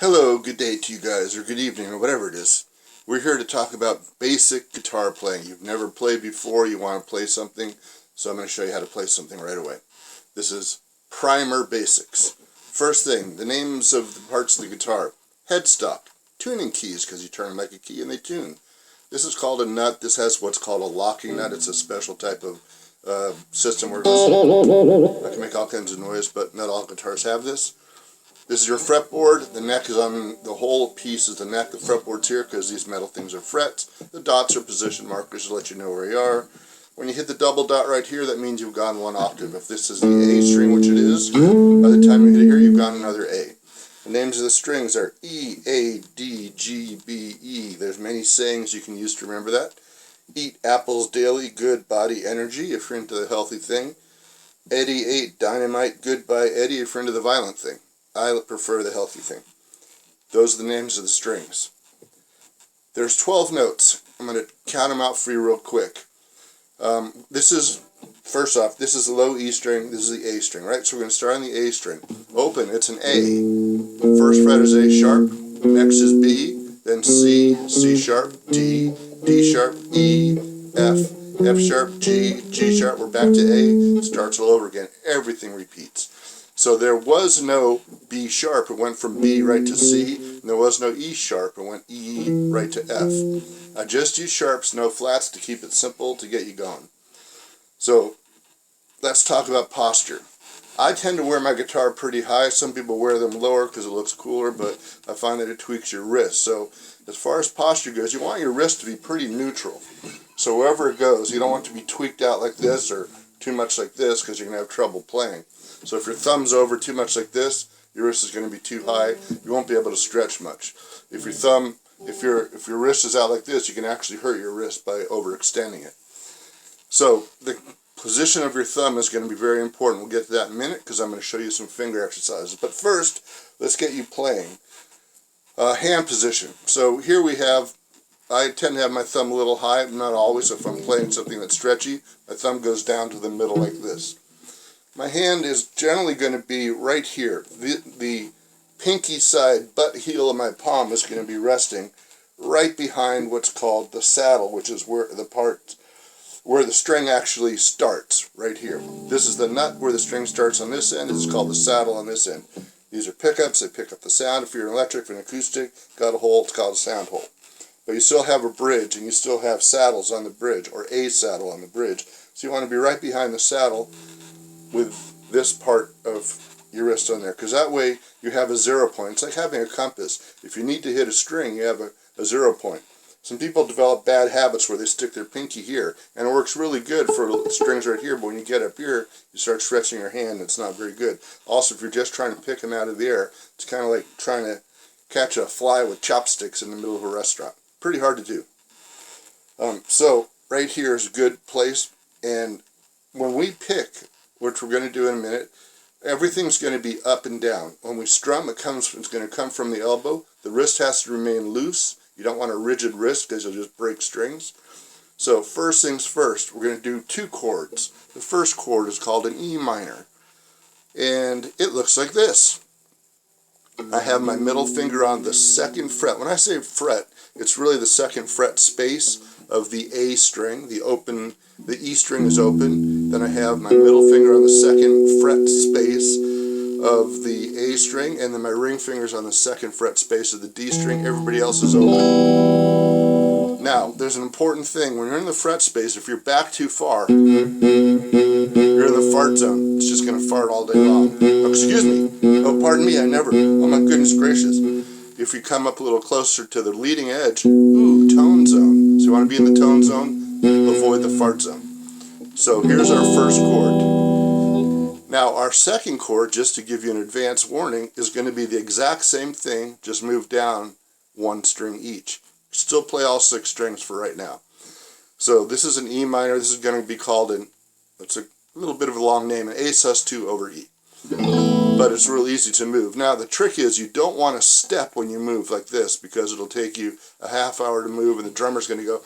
Hello, good day to you guys, or good evening, or whatever it is. We're here to talk about basic guitar playing. You've never played before, you want to play something, so I'm going to show you how to play something right away. This is primer basics. First thing, the names of the parts of the guitar. Headstock, tuning keys, because you turn them like a key and they tune. This is called a nut. This has what's called a locking nut. It's a special type of system where I can make all kinds of noise, but not all guitars have this. This is your fretboard. The neck is on, the whole piece is the neck. The fretboard's here because these metal things are frets. The dots are position markers to let you know where you are. When you hit the double dot right here, that means you've gone one octave. If this is the A string, which it is, by the time you hit it here, you've gone another A. The names of the strings are E, A, D, G, B, E. There's many sayings you can use to remember that. Eat apples daily, good body energy, if you're into the healthy thing. Eddie ate dynamite, goodbye Eddie, if you're into the violent thing. I prefer the healthy thing. Those are the names of the strings. There's 12 notes. I'm going to count them out for you real quick. This is, first off, this is the low E string, this is the A string, right? So we're going to start on the A string. Open, it's an A. First fret is A sharp, next is B, then C, C sharp, D, D sharp, E, F, F sharp, G, G sharp, we're back to A, starts all over again. Everything repeats. So there was no B sharp, it went from B right to C, and there was no E sharp, it went E right to F. I just use sharps, no flats to keep it simple to get you going. So let's talk about posture. I tend to wear my guitar pretty high. Some people wear them lower because it looks cooler, but I find that it tweaks your wrist. So as far as posture goes, you want your wrist to be pretty neutral. So wherever it goes, you don't want it to be tweaked out like this or too much like this because you're going to have trouble playing. So if your thumb's over too much like this, your wrist is going to be too high. You won't be able to stretch much. If your thumb, if your wrist is out like this, you can actually hurt your wrist by overextending it. So the position of your thumb is going to be very important. We'll get to that in a minute because I'm going to show you some finger exercises. But first, let's get you playing. Hand position. So here we have, I tend to have my thumb a little high, not always. If I'm playing something that's stretchy, my thumb goes down to the middle like this. My hand is generally going to be right here. The pinky side butt heel of my palm is going to be resting right behind what's called the saddle, which is where the part where the string actually starts, right here. This is the nut where the string starts on this end. This is called the saddle on this end. These are pickups. They pick up the sound. If you're an electric, if you're an acoustic, got a hole, it's called a sound hole. But you still have a bridge, and you still have saddles on the bridge, or a saddle on the bridge. So you want to be right behind the saddle with this part of your wrist on there, because that way you have a 0 point. It's like having a compass. If you need to hit a string, you have a 0 point. Some people develop bad habits where they stick their pinky here, and it works really good for strings right here, but when you get up here, you start stretching your hand, and it's not very good. Also, if you're just trying to pick them out of the air, it's kind of like trying to catch a fly with chopsticks in the middle of a restaurant. Pretty hard to do. So right here is a good place, and when we pick, which we're going to do in a minute, everything's going to be up and down. When we strum, it's going to come from the elbow. The wrist has to remain loose. You don't want a rigid wrist because you'll just break strings. So first things first, we're going to do 2 chords. The first chord is called an E minor, and it looks like this. I have my middle finger on the 2nd fret. When I say fret, it's really the 2nd fret space of the A string. The E string is open. Then I have my middle finger on the 2nd fret space of the A string, and then my ring finger's on the 2nd fret space of the D string. Everybody else is open. Now, there's an important thing. When you're in the fret space, if you're back too far, you're in the fart zone. It's just going to fart all day long. Oh, excuse me. Oh, pardon me, I never. Oh, my goodness gracious. If you come up a little closer to the leading edge, ooh, tone zone. So you want to be in the tone zone, avoid the fart zone. So here's our first chord. Now our second chord, just to give you an advance warning, is going to be the exact same thing, just move down 1 string each. Still play all 6 strings for right now. So this is an E minor. This is going to be called it's a little bit of a long name, an A sus2 over E. But it's real easy to move. Now the trick is you don't want to step when you move like this, because it'll take you a half hour to move, and the drummer's going to go,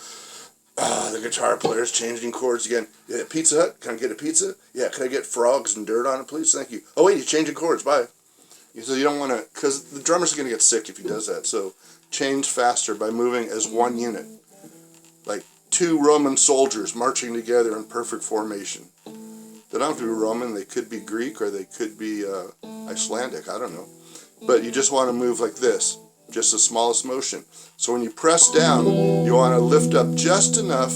the guitar player's changing chords again. Yeah, Pizza Hut, can I get a pizza? Yeah, can I get frogs and dirt on it, please? Thank you. Oh wait, he's changing chords, bye. So you don't want to, because the drummer's going to get sick if he does that. So change faster by moving as one unit, like two Roman soldiers marching together in perfect formation. They don't have to be Roman. They could be Greek or they could be Icelandic. I don't know. But you just want to move like this, just the smallest motion. So when you press down, you want to lift up just enough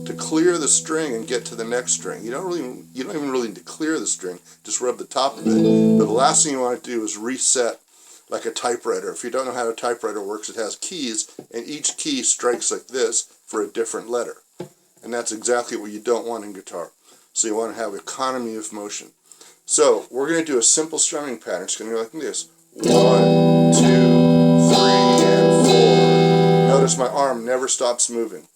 to clear the string and get to the next string. You don't even really need to clear the string. Just rub the top of it. But the last thing you want to do is reset like a typewriter. If you don't know how a typewriter works, it has keys, and each key strikes like this for a different letter. And that's exactly what you don't want in guitar. So you want to have economy of motion. So we're going to do a simple strumming pattern. It's going to go like this. 1, 2, 3, and 4. Notice my arm never stops moving.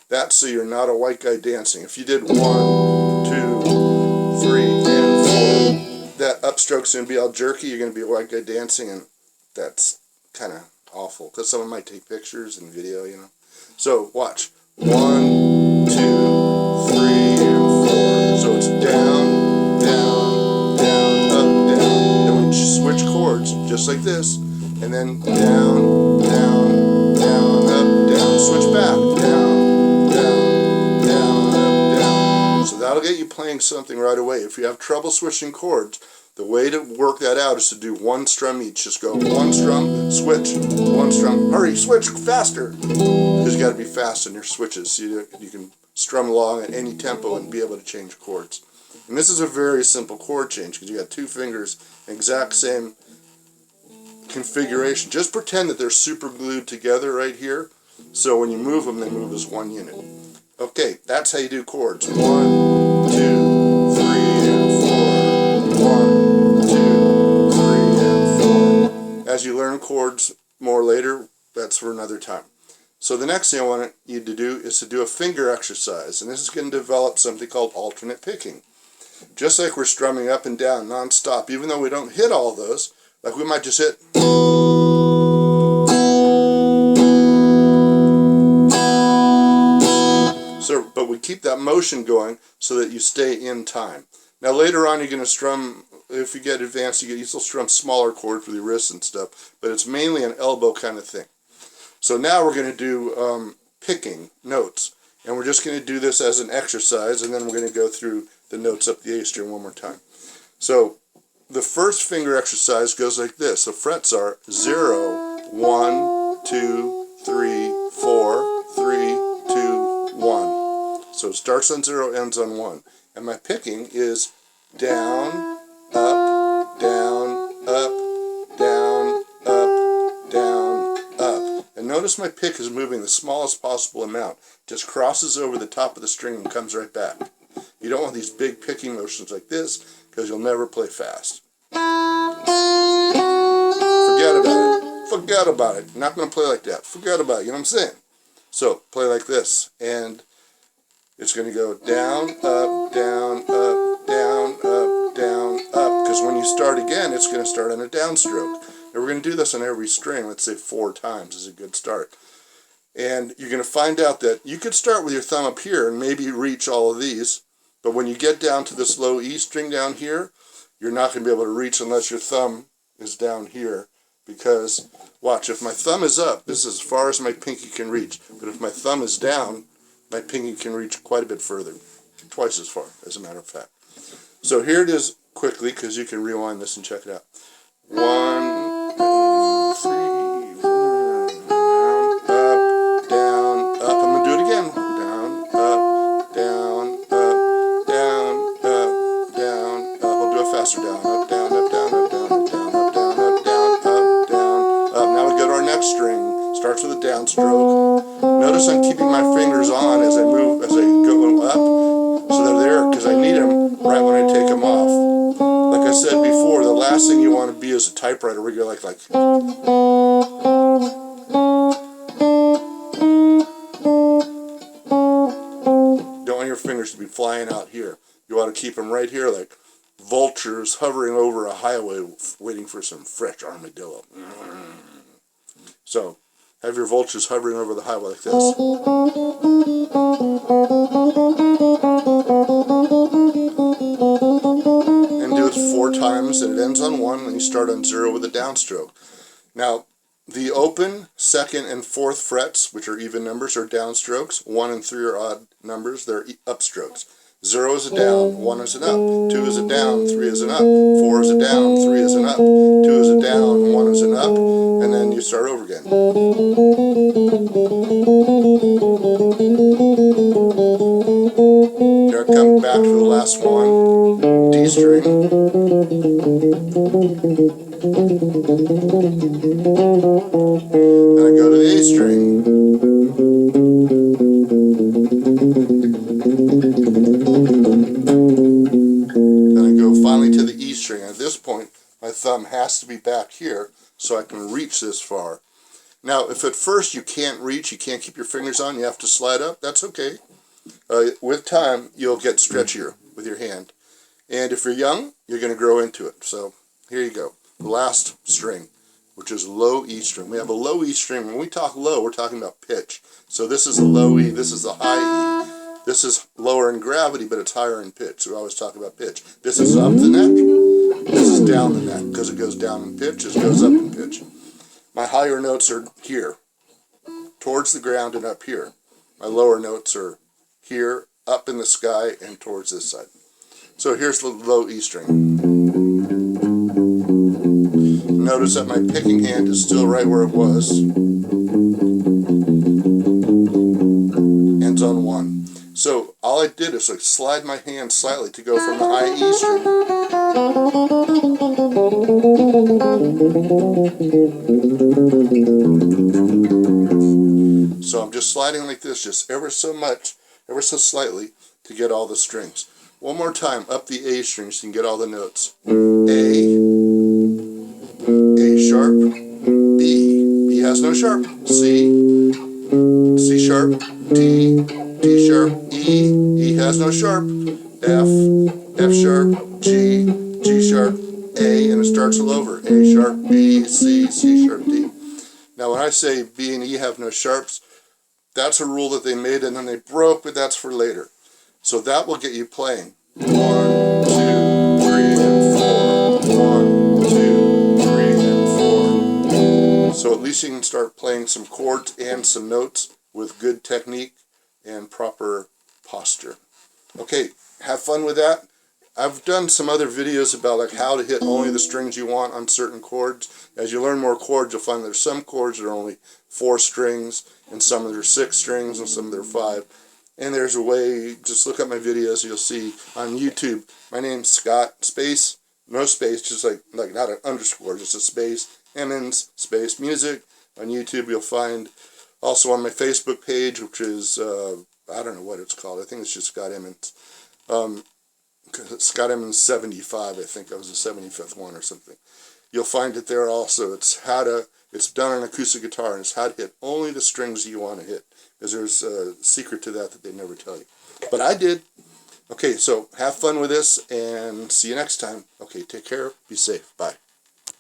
That's so you're not a white guy dancing. If you did 1, 2, 3, and 4, that upstroke's going to be all jerky. You're going to be a white guy dancing, and that's kind of awful. Because someone might take pictures and video, you know. So watch. 1, 2, 3, and 4. So it's down, down, down, up, down. Then we switch chords, just like this. And then down, down, down, up, down. Switch back. Down, down, down, up, down. So that'll get you playing something right away. If you have trouble switching chords, the way to work that out is to do one strum each. Just go one strum, switch, one strum. Hurry, switch faster. Because you got to be fast in your switches. So you can strum along at any tempo and be able to change chords. And this is a very simple chord change because you got two fingers, exact same configuration. Just pretend that they're super glued together right here. So when you move them, they move as one unit. Okay, that's how you do chords. 1, 2, 3, and 4. 1, 2, 3, and 4. As you learn chords more later, that's for another time. So the next thing I want you to do is to do a finger exercise, and this is going to develop something called alternate picking. Just like we're strumming up and down non-stop, even though we don't hit all those, like we might just hit. So, but we keep that motion going so that you stay in time. Now later on you're going to strum, if you get advanced, you still strum smaller chords with your wrists and stuff, but it's mainly an elbow kind of thing. So now we're going to do picking notes, and we're just going to do this as an exercise, and then we're going to go through the notes up the A string one more time. So the first finger exercise goes like this. The frets are 0, 1, 2, 3, 4, 3, 2, 1. So it starts on 0, ends on 1. And my picking is down, up, down, up, down, up, down, up. And notice my pick is moving the smallest possible amount. Just crosses over the top of the string and comes right back. You don't want these big picking motions like this because you'll never play fast. Forget about it. Forget about it. Not going to play like that. Forget about it. You know what I'm saying? So play like this, and it's going to go down, up, down, up, down, up, down, up. Because when you start again, it's going to start on a downstroke. And we're going to do this on every string. Let's say 4 times is a good start. And you're going to find out that you could start with your thumb up here and maybe reach all of these. But when you get down to this low E string down here, you're not going to be able to reach unless your thumb is down here. Because, watch, if my thumb is up, this is as far as my pinky can reach. But if my thumb is down, my pinky can reach quite a bit further. Twice as far, as a matter of fact. So here it is quickly, because you can rewind this and check it out. 1, 2, 3, 4, down, up, down, up. I'm going to do it again. Down, up, down, up, down, up, down, up. I'll do it faster. Down, up, down, up, down, up, down, up, down, up, down, up, down, up, down, up. Now we go to our next string. Starts with a downstroke. Notice I'm keeping my fingers on as I move, as I go up, so they're there, because I need them right when I take them off. Like I said before, the last thing you want to be is a typewriter where you're like. Don't want your fingers to be flying out here. You want to keep them right here like vultures hovering over a highway waiting for some fresh armadillo. So, have your vultures hovering over the highway like this. And do it 4 times and it ends on 1, and you start on 0 with a downstroke. Now, the open, 2nd, and 4th frets, which are even numbers, are downstrokes. 1 and 3 are odd numbers, they're upstrokes. 0 is a down, 1 is an up, 2 is a down, 3 is an up, 4 is a down, 3 is an up, 2 is a down, 1 is an up, and then you start over again. Here I come back to the last one, D string. Then I go to the A string. Then I go finally to the E string. At this point, my thumb has to be back here so I can reach this far. Now, if at first you can't reach, you can't keep your fingers on, you have to slide up, that's okay. With time, you'll get stretchier with your hand. And if you're young, you're going to grow into it. So, here you go. The last string, which is low E string. We have a low E string. When we talk low, we're talking about pitch. So this is a low E, this is a high E. This is lower in gravity, but it's higher in pitch. So we always talk about pitch. This is up the neck. This is down the neck. Because it goes down in pitch, it goes up in pitch. My higher notes are here, towards the ground and up here. My lower notes are here, up in the sky, and towards this side. So here's the low E string. Notice that my picking hand is still right where it was. Ends on 1. So all I did is slide my hand slightly to go from the high E string so I'm just sliding like this, just ever so much, ever so slightly, to get all the strings. One more time, up the A string so you can get all the notes. A sharp, B. B has no sharp. C, C sharp, D, D sharp, E. E has no sharp. F, F sharp, G, G sharp, A, and it starts all over. A sharp, B, C, C sharp, D. Now when I say B and E have no sharps, that's a rule that they made and then they broke, but that's for later. So that will get you playing. 1, 2, 3, and 4. 1, 2, 3, and 4. So at least you can start playing some chords and some notes with good technique and proper posture. Okay, have fun with that. I've done some other videos about like how to hit only the strings you want on certain chords. As you learn more chords, you'll find there's some chords that are only 4 strings, and some that are 6 strings, and some that are 5. And there's a way, just look at my videos, you'll see on YouTube. My name's Scott, space, no space, just like not an underscore, just a space, Emmons, space, music. On YouTube you'll find also on my Facebook page, which is, I don't know what it's called, I think it's just Scott Emmons. Scott Emmons 75, I think that was the 75th one or something. You'll find it there also. It's done on acoustic guitar, and it's how to hit only the strings you want to hit. Because there's a secret to that they never tell you. But I did. Okay, so have fun with this, and see you next time. Okay, take care. Be safe. Bye.